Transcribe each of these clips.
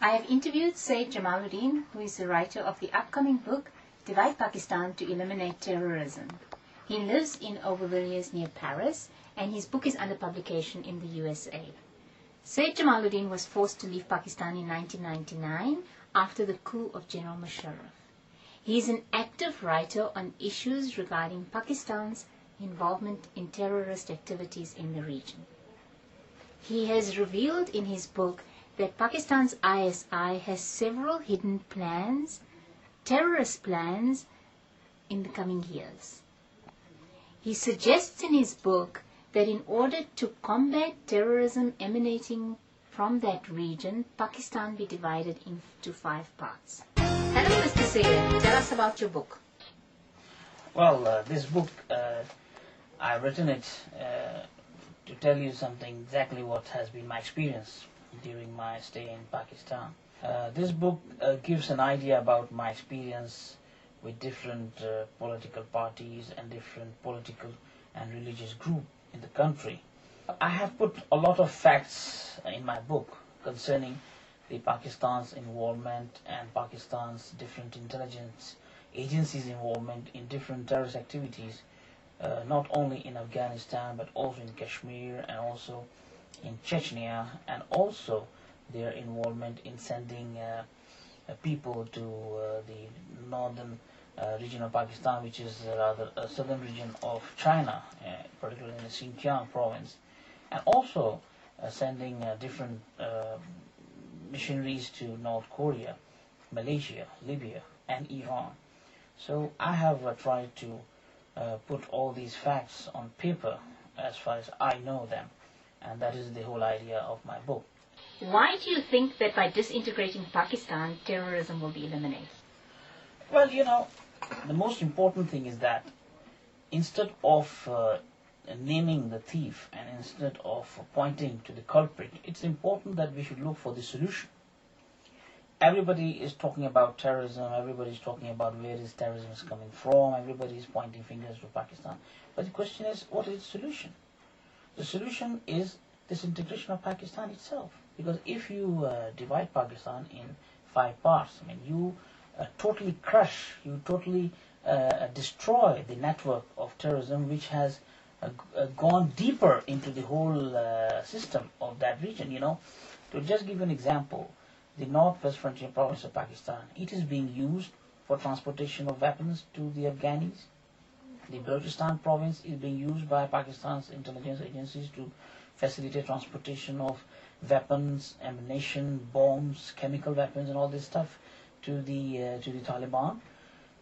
I have interviewed Syed Jamaluddin, who is the writer of the upcoming book, Divide Pakistan to Eliminate Terrorism. He lives in Aubervilliers near Paris, and his book is under publication in the USA. Syed Jamaluddin was forced to leave Pakistan in 1999 after the coup of General Musharraf. He is an active writer on issues regarding Pakistan's involvement in terrorist activities in the region. He has revealed in his book that Pakistan's ISI has several hidden plans, terrorist plans, in the coming years. He suggests in his book that in order to combat terrorism emanating from that region, Pakistan be divided into 5 parts. Hello, Mr. Syed. Tell us about your book. Well, this book, I've written it to tell you something, exactly what has been my experience during my stay in Pakistan. This book gives an idea about my experience with different political parties and different political and religious groups in the country. I have put a lot of facts in my book concerning the Pakistan's involvement and Pakistan's different intelligence agencies' involvement in different terrorist activities, not only in Afghanistan but also in Kashmir and also in Chechnya, and also their involvement in sending people to the northern region of Pakistan, which is rather a southern region of China, particularly in the Xinjiang province, and also sending different missionaries to North Korea, Malaysia, Libya, and Iran. So I have tried to put all these facts on paper as far as I know them, and that is the whole idea of my book. Why do you think that by disintegrating Pakistan, terrorism will be eliminated? Well, the most important thing is that instead of naming the thief and instead of pointing to the culprit, it's important that we should look for the solution. Everybody is talking about terrorism, everybody is talking about where is terrorism is coming from, everybody is pointing fingers to Pakistan. But the question is, what is the solution? The solution is disintegration of Pakistan itself. Because if you divide Pakistan in 5 parts, you totally crush, you totally destroy the network of terrorism which has gone deeper into the whole system of that region. To just give you an example, the northwest frontier province of Pakistan, it is being used for transportation of weapons to the Afghanis. The Balochistan province is being used by Pakistan's intelligence agencies to facilitate transportation of weapons, ammunition, bombs, chemical weapons, and all this stuff to the Taliban.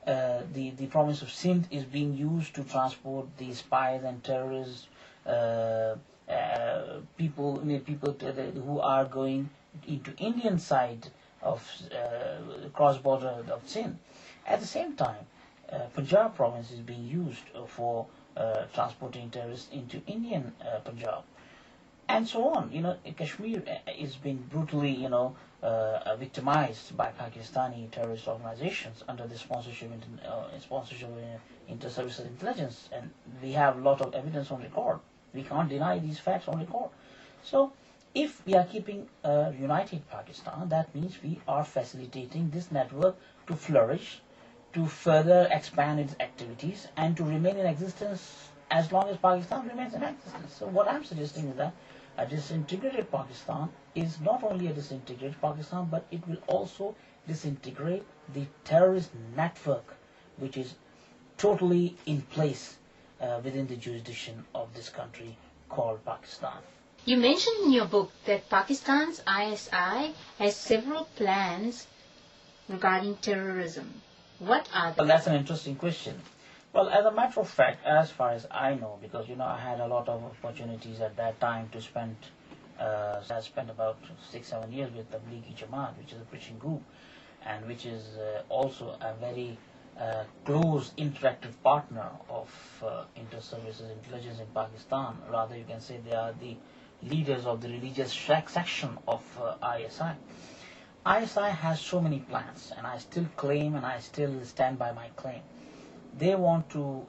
The province of Sindh is being used to transport the spies and terrorists, people who are going into Indian side of cross-border of Sindh. At the same time, Punjab province is being used for transporting terrorists into Indian Punjab, and so on. Kashmir is being brutally, victimized by Pakistani terrorist organizations under the sponsorship of inter-services intelligence, and we have a lot of evidence on record. We can't deny these facts on record. So, if we are keeping a united Pakistan, that means we are facilitating this network to flourish, to further expand its activities, and to remain in existence as long as Pakistan remains in existence. So what I'm suggesting is that a disintegrated Pakistan is not only a disintegrated Pakistan, but it will also disintegrate the terrorist network which is totally in place within the jurisdiction of this country called Pakistan. You mentioned in your book that Pakistan's ISI has several plans regarding terrorism. What are they? Well, that's an interesting question. Well, as a matter of fact, as far as I know, because I had a lot of opportunities at that time to spend. I spent about 6-7 years with the Tablighi Jamaat, which is a preaching group, and which is also a very close interactive partner of inter-services intelligence in Pakistan. Rather, you can say they are the leaders of the religious section of ISI. ISI has so many plans, and I still claim and I still stand by my claim. They want to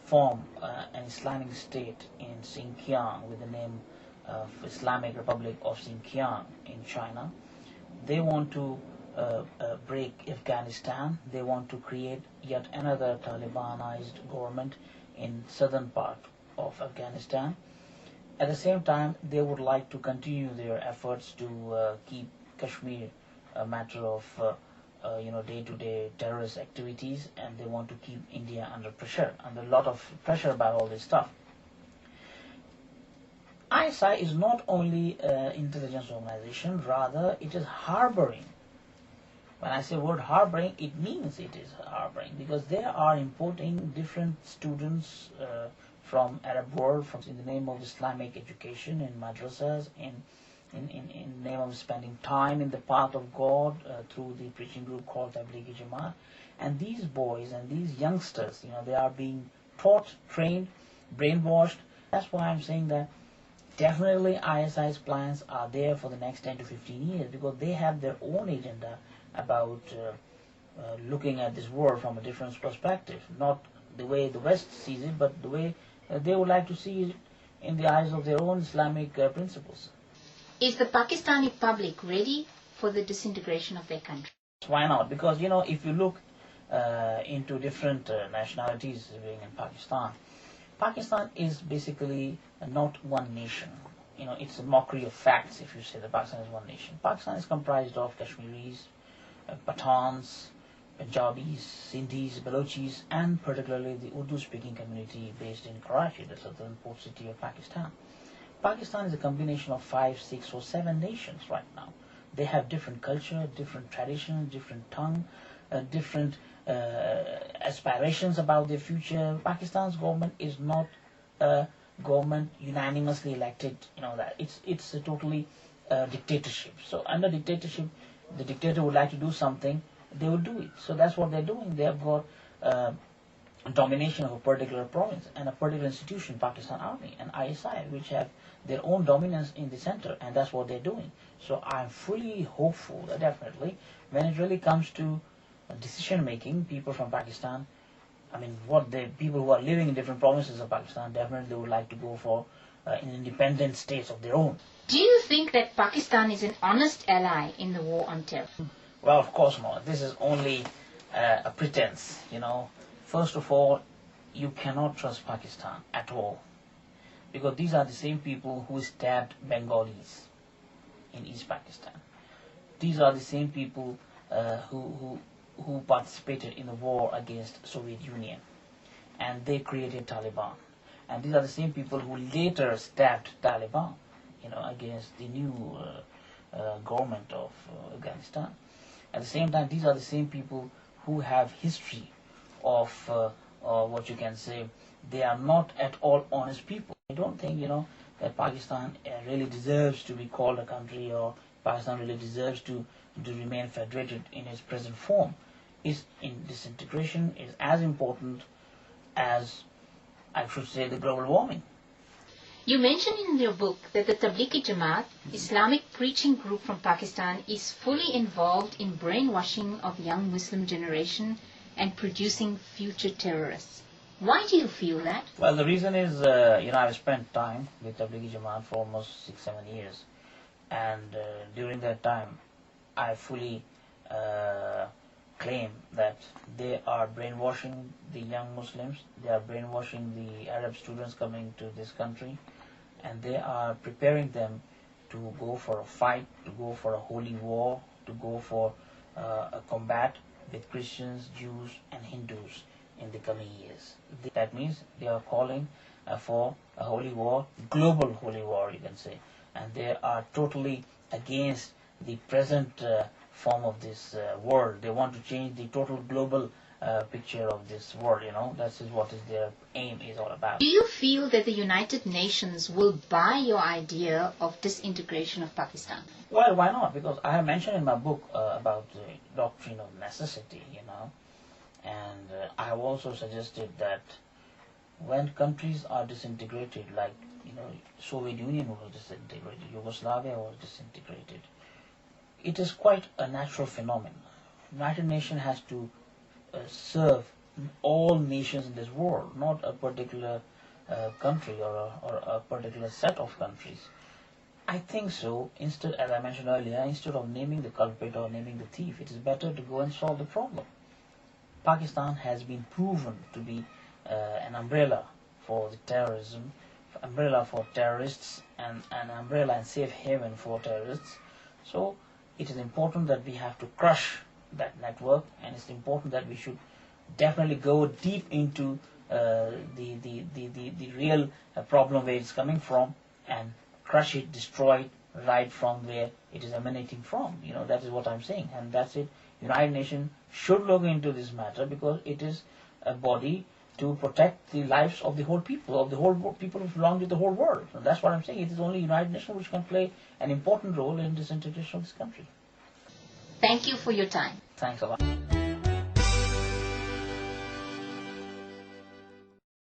form an Islamic state in Xinjiang with the name of Islamic Republic of Xinjiang in China, They want to break Afghanistan. They want to create yet another Talibanized government in southern part of Afghanistan. At the same time, they would like to continue their efforts to keep Kashmir a matter of day-to-day terrorist activities, and they want to keep India under pressure, under a lot of pressure about all this stuff. ISI is not only an intelligence organization, rather it is harboring. When I say word harboring, it means it is harboring, because they are importing different students from Arab world, in the name of Islamic education in madrasas, in name of spending time in the path of God through the preaching group called Tablighi Jamaat. And these boys and these youngsters, they are being taught, trained, brainwashed. That's why I'm saying that definitely ISI's plans are there for the next 10 to 15 years, because they have their own agenda about looking at this world from a different perspective, not the way the West sees it, but the way they would like to see it in the eyes of their own Islamic principles. Is the Pakistani public ready for the disintegration of their country? Why not? Because, if you look into different nationalities living in Pakistan, Pakistan is basically not one nation. It's a mockery of facts if you say that Pakistan is one nation. Pakistan is comprised of Kashmiris, Pathans, Punjabis, Sindhis, Balochis, and particularly the Urdu-speaking community based in Karachi, the southern port city of Pakistan. Pakistan is a combination of 5, 6, or 7 nations right now. They have different culture, different traditions, different tongue, different aspirations about their future. Pakistan's government is not a government unanimously elected. That it's a totally dictatorship. So under dictatorship, the dictator would like to do something, they will do it. So that's what they're doing. They have got domination of a particular province and a particular institution, Pakistan Army and ISI, which have their own dominance in the center, and that's what they're doing. So I'm fully hopeful that definitely when it really comes to decision making, people from Pakistan, people who are living in different provinces of Pakistan, definitely would like to go for an independent states of their own. Do you think that Pakistan is an honest ally in the war on terror? Well, of course not. This is only a pretense, First of all, you cannot trust Pakistan at all, because these are the same people who stabbed Bengalis in East Pakistan. These are the same people who participated in the war against Soviet Union, and they created Taliban. And these are the same people who later stabbed Taliban, against the new government of Afghanistan. At the same time, these are the same people who have history of what you can say, they are not at all honest people. I don't think, that Pakistan really deserves to be called a country, or Pakistan really deserves to remain federated in its present form. Disintegration is as important as, I should say, the global warming. You mentioned in your book that the Tablighi Jamaat, Islamic preaching group from Pakistan, is fully involved in brainwashing of young Muslim generation and producing future terrorists. Why do you feel that? Well, the reason is, I've spent time with Tablighi Jamaat for almost 6-7 years, and during that time, I fully claim that they are brainwashing the young Muslims, they are brainwashing the Arab students coming to this country, and they are preparing them to go for a fight, to go for a holy war, to go for a combat with Christians, Jews, and Hindus in the coming years. That means they are calling for a holy war, global holy war, you can say, and they are totally against the present form of this world. They want to change the total global picture of this world, That is what their aim is all about. Do you feel that the United Nations will buy your idea of disintegration of Pakistan? Well, why not? Because I have mentioned in my book about the doctrine of necessity, and I have also suggested that when countries are disintegrated, like, Soviet Union was disintegrated, Yugoslavia was disintegrated, it is quite a natural phenomenon. United Nations has to serve all nations in this world, not a particular country or a particular set of countries. I think so. Instead, as I mentioned earlier, instead of naming the culprit or naming the thief, it is better to go and solve the problem. Pakistan has been proven to be an umbrella for the terrorism, umbrella for terrorists, and an umbrella and safe haven for terrorists. So it is important that we have to crush that network, and it's important that we should definitely go deep into the real problem where it's coming from, and crush it, destroy it right from where it is emanating from. That is what I'm saying, and that's it. United Nations should look into this matter, because it is a body to protect the lives of the whole people, people who belong to the whole world. And that's what I'm saying. It is only United Nations which can play an important role in disintegration of this country. Thank you for your time. Thanks a lot.